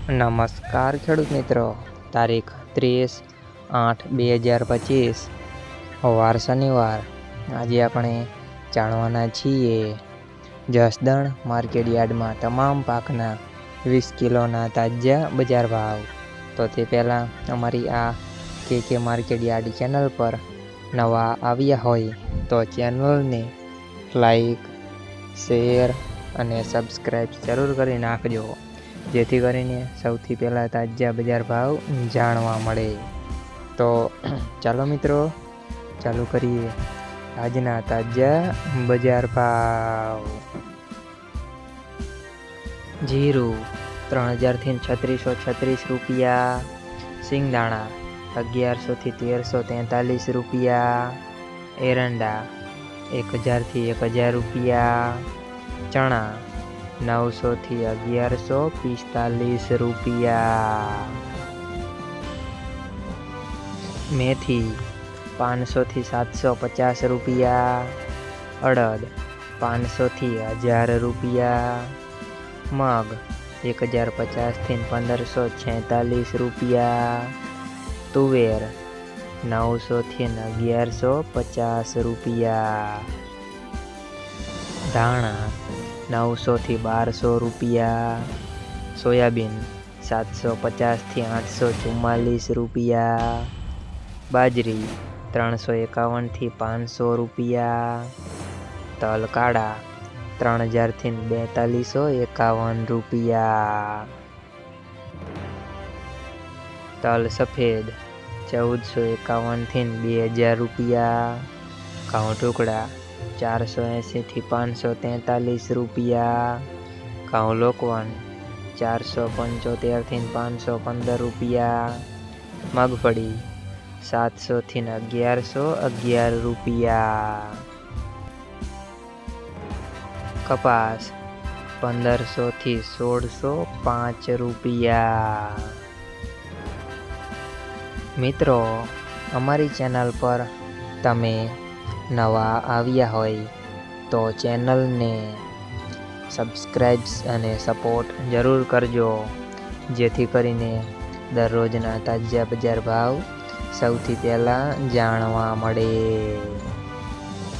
નમસ્કાર ખેડૂત મિત્રો, તારીખ 30/8/2025 વાર શનિવાર। આજે આપણે જાણવાના છીએ જસદણ માર્કેટ યાર્ડમાં તમામ પાકના 20 કિલોના તાજા બજાર ભાવ। તો તે પહેલાં અમારી આ કે માર્કેટ યાર્ડ ચેનલ પર નવા આવ્યા હોય તો ચેનલને લાઈક, શેર અને સબસ્ક્રાઈબ જરૂર કરી નાખજો, જેથી કરીને સૌથી પહેલાં તાજા બજાર ભાવ જાણવા મળે। તો ચાલો મિત્રો, ચાલુ કરીએ આજના તાજા બજાર ભાવ। જીરું 3000 થી 3636 રૂપિયા, સિંગદાણા 1100 થી 1343 રૂપિયા, એરંડા 1000 થી 1000 રૂપિયા, ચણા 900 થી 1145 રૂપિયા, મેથી 500 થી 750 રૂપિયા, અડદ 500 થી 1000 રૂપિયા, મગ 1050 થી 1546 રૂપિયા, તુવેર 900 થી 1150 રૂપિયા, ધાણા 900 થી 1200 રૂપિયા, સોયાબીન 750 થી 844 રૂપિયા, બાજરી 351 થી 500 રૂપિયા, તલ કાળા 3000 થી 4251 રૂપિયા, તલ સફેદ 1451 થી 2000 રૂપિયા, ઘઉં ટુકડા 480 થી 543 રૂપિયા, ઘઉં લોકવન 475 થી 515 રૂપિયા, મગફળી 700 થી 1111 રૂપિયા, કપાસ 1500 થી 1605 રૂપિયા। મિત્રો, અમારી ચેનલ પર તમે નવા આવ્યા હોય તો ચેનલને સબસ્ક્રાઈબ અને સપોર્ટ જરૂર કરજો, જેથી કરીને દરરોજના તાજા બજાર ભાવ સૌથી પહેલાં જાણવા મળે।